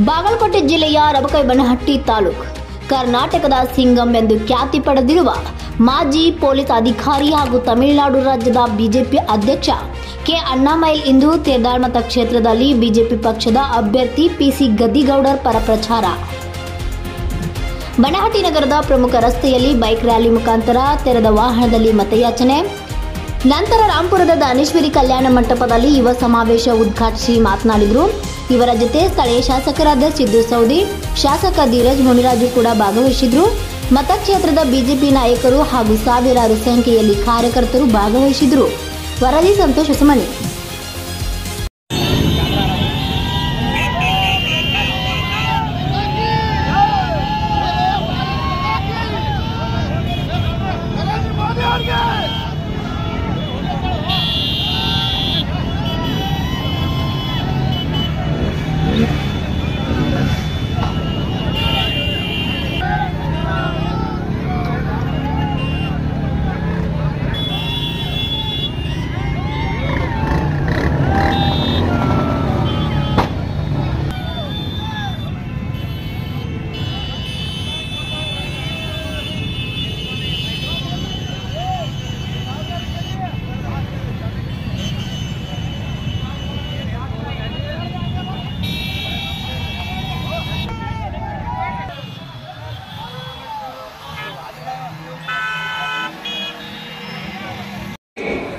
ಬಾಗಲಕೋಟೆ ಜಿಲ್ಲೆಯ ರಬಕೈಬನಹಟ್ಟಿ ತಾಲೂಕು ಕರ್ನಾಟಕದ ಸಿಂಗಂ ಎಂದು ಖ್ಯಾತಿ ಪಡೆದಿರುವ ಮಾಜಿ ಪೊಲೀಸ್ ಅಧಿಕಾರಿ ಹಾಗೂ ತಮಿಳುನಾಡು ರಾಜ್ಯದ ಬಿಜೆಪಿ ಅಧ್ಯಕ್ಷ ಕೆ ಅಣ್ಣಾಮಲೈ ಇಂದು ತೇರ್ದಾಳ್ ಮತಕ್ಷೇತ್ರದಲ್ಲಿ ಬಿಜೆಪಿ ಪಕ್ಷದ ಅಭ್ಯರ್ಥಿ ಪಿಸಿ ಗದ್ದಿಗೌಡರ್ ಪರ ಪ್ರಚಾರ. ಬನಹಟ್ಟಿ ನಗರದ ಪ್ರಮುಖ ರಸ್ತೆಯಲ್ಲಿ ಬೈಕ್ ರ್ಯಾಲಿ ಮುಖಾಂತರ ತೆರೆದ ವಾಹನದಲ್ಲಿ ಮತಯಾಚನೆ. ನಂತರ ರಾಂಪುರದ ದಾನೇಶ್ವರಿ ಕಲ್ಯಾಣ ಮಂಟಪದಲ್ಲಿ ಯುವ ಸಮಾವೇಶ ಉದ್ಘಾಟಿಸಿ ಮಾತನಾಡಿದರು. ಇವರ ಜೊತೆ ಸ್ಥಳೀಯ ಶಾಸಕರಾದ ಸಿದ್ದು ಸೌದಿ, ಶಾಸಕ ಧೀರಜ್ ಮುನಿರಾಜು ಕೂಡ ಭಾಗವಹಿಸಿದ್ರು. ಮತಕ್ಷೇತ್ರದ ಬಿಜೆಪಿ ನಾಯಕರು ಹಾಗೂ ಸಾವಿರಾರು ಸಂಖ್ಯೆಯಲ್ಲಿ ಕಾರ್ಯಕರ್ತರು ಭಾಗವಹಿಸಿದ್ರು. ವರದಿ ಸಂತೋಷ್ ಹೊಸಮನಿ.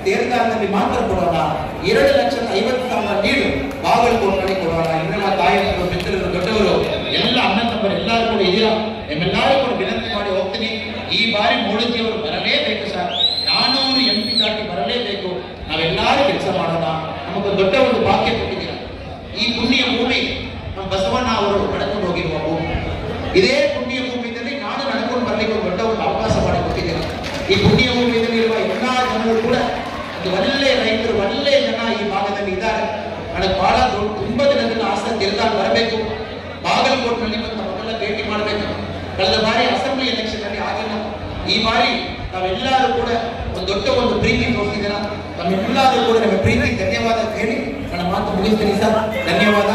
ತೇರ್ದಾಳದಲ್ಲಿ ಮಾತ್ರ ಕೊಡೋಣ, 2,50,000 ನೀಡು ಬಾಗಲಕೋಟೆ ಕೊಡೋಣ. ಇನ್ನೆಲ್ಲ ತಾಯಿಯರು, ಮಿತ್ರರು, ದೊಡ್ಡವರು, ಎಲ್ಲ ಅಣ್ಣ ತಮ್ಮರು ಎಲ್ಲರೂ ಕೂಡ ಇದೀರಾ. ನಿಮ್ಮೆಲ್ಲರೂ ಕೂಡ ವಿನಂತಿ ಮಾಡಿ ಹೋಗ್ತೀನಿ. ಈ ಬಾರಿ ಮೋದಿಜಿಯವರು ಬರಲೇಬೇಕು ಸರ್. 400 MP ದಾಟಿ ಬರಲೇಬೇಕು. ನಾವೆಲ್ಲರೂ ಕೆಲಸ ಮಾಡೋಣ. ನಮಗೊಂದು ದೊಡ್ಡ ಒಂದು ಭಾಗ್ಯ ಕೊಟ್ಟಿದ್ದೀರ. ಈ ಪುಣ್ಯ ಭೂಮಿ ನಮ್ಮ ಬಸವಣ್ಣ ಅವರು ನಡ್ಕೊಂಡು ಹೋಗಿರುವ ಭೂಮಿ. ಇದೇ ಪುಣ್ಯ ಭೂಮಿಯಲ್ಲಿ ನಾನು ನಡ್ಕೊಂಡು ಬರ್ಲಿಕ್ಕೆ ಒಂದು ದೊಡ್ಡ ಒಂದು ಅವಕಾಶ ಮಾಡಿ ಕೊಟ್ಟಿದ್ದೀನಿ. ಈ ಪುಣ್ಯ ಭೂಮಿಯಲ್ಲಿರುವ ಎಲ್ಲಾ ಜನರು ಕೂಡ ಒಳ್ಳೆ ರೈತರು, ಒಳ್ಳೆ ಜನ ಈ ಭಾಗದಲ್ಲಿ ಇದ್ದಾರೆ. ನನಗೆ ಬಹಳ ತುಂಬಾ ದಿನದಿಂದ ಆಸೆ ತೇರ್ದಾಳ್ ಬರಬೇಕು, ಬಾಗಲಕೋಟೆನಲ್ಲಿ ಮತ್ತು ನಮ್ಮೆಲ್ಲ ಭೇಟಿ ಮಾಡಬೇಕು. ಕಳೆದ ಬಾರಿ ಅಸೆಂಬ್ಲಿ ಎಲೆಕ್ಷನ್ ಅಲ್ಲಿ ಆಗಿಲ್ಲ. ಈ ಬಾರಿ ತಾವೆಲ್ಲರೂ ಕೂಡ ಒಂದು ದೊಡ್ಡ ಒಂದು ಪ್ರೀತಿ ತೋರಿಸಿದ್ದೀರ. ತಮ್ಮೆಲ್ಲರೂ ಕೂಡ ನಮ್ಮ ಪ್ರೀತಿ ಧನ್ಯವಾದ ಹೇಳಿ ನನ್ನ ಮಾತು ಮುಗಿಸ್ತೀನಿ ಸರ್. ಧನ್ಯವಾದ.